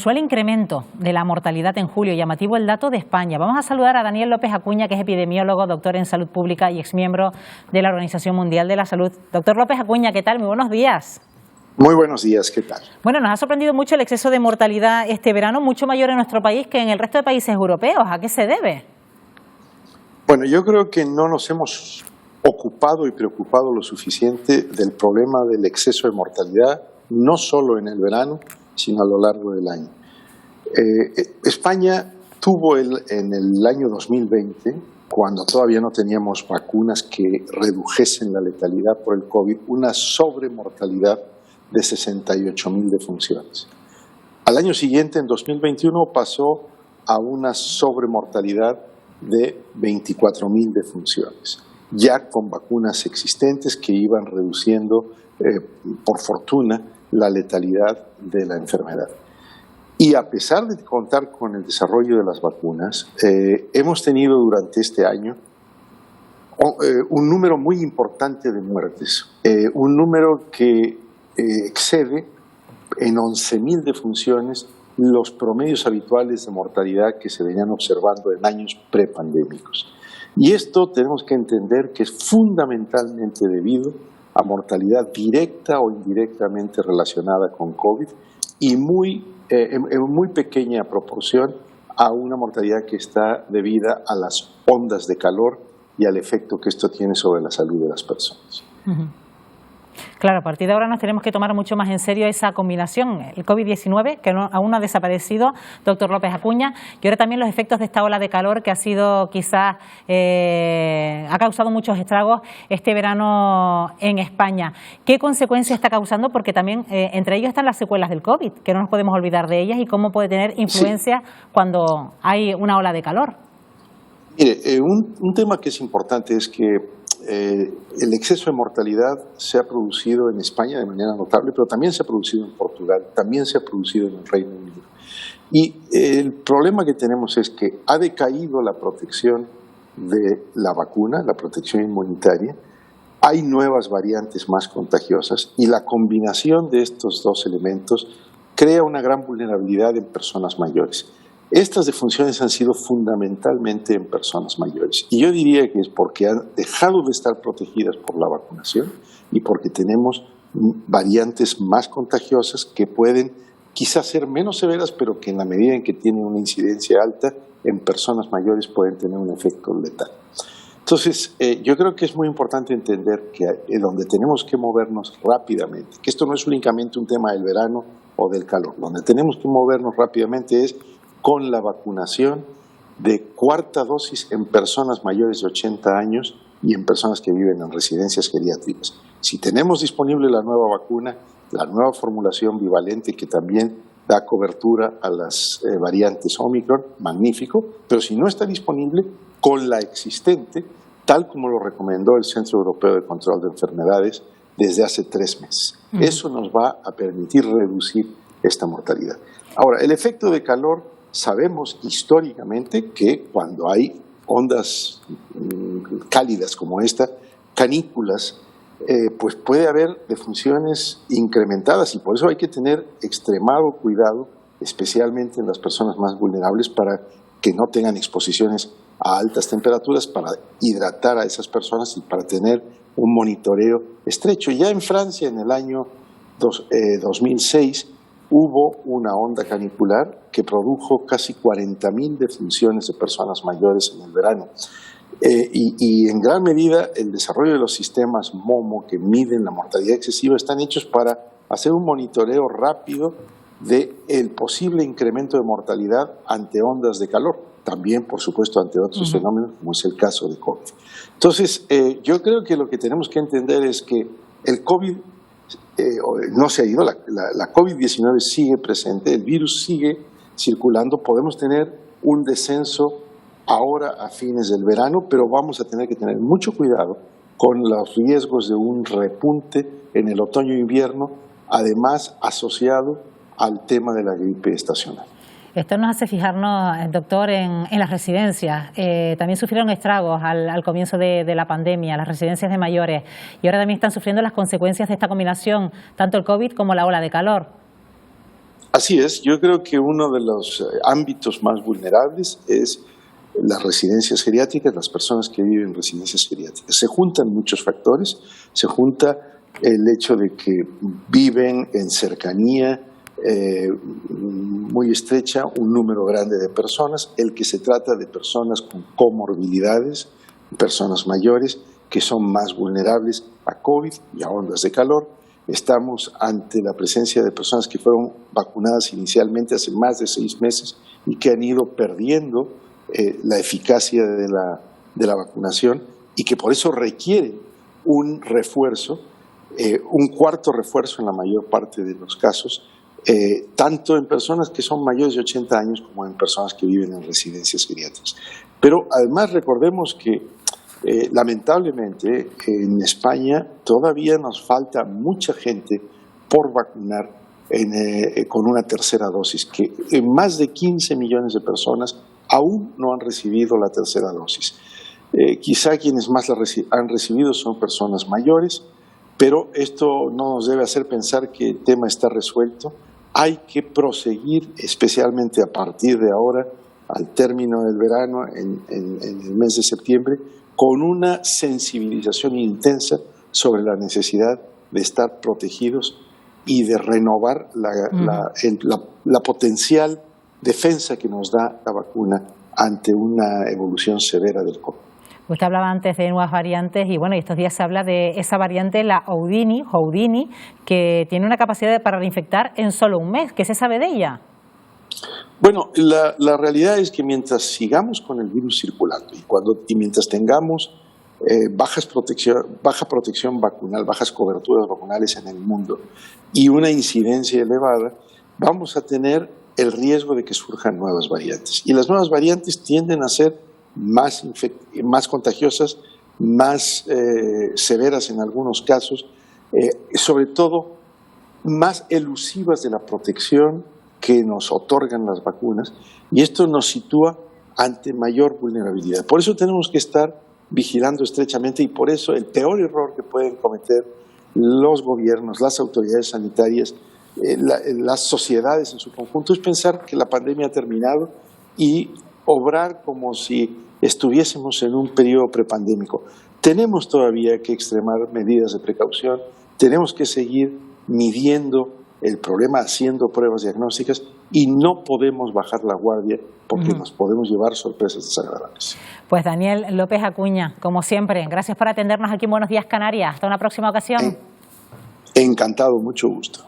inusual incremento de la mortalidad en julio, llamativo el dato de España. Vamos a saludar a Daniel López Acuña, que es epidemiólogo, doctor en salud pública y exmiembro de la Organización Mundial de la Salud. Doctor López Acuña, ¿qué tal? Muy buenos días. Muy buenos días, ¿qué tal? Bueno, nos ha sorprendido mucho el exceso de mortalidad este verano, mucho mayor en nuestro país que en el resto de países europeos. ¿A qué se debe? Bueno, yo creo que no nos hemos ocupado y preocupado lo suficiente del problema del exceso de mortalidad, no solo en el verano, sino a lo largo del año. España tuvo en el año 2020, cuando todavía no teníamos vacunas que redujesen la letalidad por el COVID, una sobremortalidad de 68.000 defunciones. Al año siguiente, en 2021, pasó a una sobremortalidad de 24.000 defunciones, ya con vacunas existentes que iban reduciendo, por fortuna, la letalidad de la enfermedad. Y a pesar de contar con el desarrollo de las vacunas, hemos tenido durante este año un número muy importante de muertes, un número que excede en 11.000 defunciones los promedios habituales de mortalidad que se venían observando en años prepandémicos. Y esto tenemos que entender que es fundamentalmente debido a mortalidad directa o indirectamente relacionada con COVID y en muy pequeña proporción a una mortalidad que está debida a las ondas de calor y al efecto que esto tiene sobre la salud de las personas. Claro, a partir de ahora nos tenemos que tomar mucho más en serio esa combinación, el COVID-19, que aún no ha desaparecido, doctor López Acuña, y ahora también los efectos de esta ola de calor que ha sido quizás, ha causado muchos estragos este verano en España. ¿Qué consecuencias está causando? Porque también entre ellos están las secuelas del COVID, que no nos podemos olvidar de ellas, y cómo puede tener influencia cuando hay una ola de calor. Mire, un tema que es importante es que el exceso de mortalidad se ha producido en España de manera notable, pero también se ha producido en Portugal, también se ha producido en el Reino Unido. Y el problema que tenemos es que ha decaído la protección de la vacuna, la protección inmunitaria, hay nuevas variantes más contagiosas y la combinación de estos dos elementos crea una gran vulnerabilidad en personas mayores. Estas defunciones han sido fundamentalmente en personas mayores y yo diría que es porque han dejado de estar protegidas por la vacunación y porque tenemos variantes más contagiosas que pueden quizás ser menos severas, pero que en la medida en que tienen una incidencia alta en personas mayores pueden tener un efecto letal. Entonces, yo creo que es muy importante entender que donde tenemos que movernos rápidamente, que esto no es únicamente un tema del verano o del calor, donde tenemos que movernos rápidamente es con la vacunación de cuarta dosis en personas mayores de 80 años y en personas que viven en residencias geriátricas. Si tenemos disponible la nueva vacuna, la nueva formulación bivalente que también da cobertura a las variantes Omicron, magnífico, pero si no está disponible, con la existente, tal como lo recomendó el Centro Europeo de Control de Enfermedades desde hace 3 meses. Eso nos va a permitir reducir esta mortalidad. Ahora, el efecto de calor. Sabemos históricamente que cuando hay ondas cálidas como esta, canículas, pues puede haber defunciones incrementadas y por eso hay que tener extremado cuidado, especialmente en las personas más vulnerables, para que no tengan exposiciones a altas temperaturas, para hidratar a esas personas y para tener un monitoreo estrecho. Ya en Francia, en el año 2006, hubo una onda canicular que produjo casi 40.000 defunciones de personas mayores en el verano. Y en gran medida el desarrollo de los sistemas MOMO que miden la mortalidad excesiva están hechos para hacer un monitoreo rápido del posible incremento de mortalidad ante ondas de calor. También, por supuesto, ante otros fenómenos, como es el caso de COVID. Entonces, yo creo que lo que tenemos que entender es que el COVID no se ha ido, la COVID-19 sigue presente, el virus sigue circulando, podemos tener un descenso ahora a fines del verano, pero vamos a tener que tener mucho cuidado con los riesgos de un repunte en el otoño e invierno, además asociado al tema de la gripe estacional. Esto nos hace fijarnos, doctor, en las residencias. También sufrieron estragos al comienzo de la pandemia, las residencias de mayores, y ahora también están sufriendo las consecuencias de esta combinación, tanto el COVID como la ola de calor. Así es, yo creo que uno de los ámbitos más vulnerables es las residencias geriátricas, las personas que viven en residencias geriátricas. Se juntan muchos factores, se junta el hecho de que viven en cercanía muy estrecha un número grande de personas, el que se trata de personas con comorbilidades, personas mayores que son más vulnerables a COVID y a ondas de calor. Estamos ante la presencia de personas que fueron vacunadas inicialmente hace más de 6 meses y que han ido perdiendo la eficacia de la vacunación y que por eso requieren un refuerzo, un cuarto refuerzo en la mayor parte de los casos, tanto en personas que son mayores de 80 años como en personas que viven en residencias geriátricas. Pero además recordemos que lamentablemente en España todavía nos falta mucha gente por vacunar con una tercera dosis, que más de 15 millones de personas aún no han recibido la tercera dosis. Quizá quienes más la han recibido son personas mayores, pero esto no nos debe hacer pensar que el tema está resuelto. Hay que proseguir, especialmente a partir de ahora, al término del verano, en el mes de septiembre, con una sensibilización intensa sobre la necesidad de estar protegidos y de renovar la potencial defensa que nos da la vacuna ante una evolución severa del COVID. Usted hablaba antes de nuevas variantes y bueno, estos días se habla de esa variante, la Houdini, que tiene una capacidad para reinfectar en solo un mes. ¿Qué se sabe de ella? Bueno, la realidad es que mientras sigamos con el virus circulando y mientras tengamos baja protección vacunal, bajas coberturas vacunales en el mundo y una incidencia elevada, vamos a tener el riesgo de que surjan nuevas variantes. Y las nuevas variantes tienden a ser más contagiosas, más severas en algunos casos, sobre todo más elusivas de la protección que nos otorgan las vacunas, y esto nos sitúa ante mayor vulnerabilidad. Por eso tenemos que estar vigilando estrechamente y por eso el peor error que pueden cometer los gobiernos, las autoridades sanitarias, las sociedades en su conjunto es pensar que la pandemia ha terminado y obrar como si estuviésemos en un periodo prepandémico. Tenemos todavía que extremar medidas de precaución, tenemos que seguir midiendo el problema, haciendo pruebas diagnósticas y no podemos bajar la guardia porque nos podemos llevar sorpresas desagradables. Pues Daniel López Acuña, como siempre, gracias por atendernos aquí en Buenos Días Canarias. Hasta una próxima ocasión. Encantado, mucho gusto.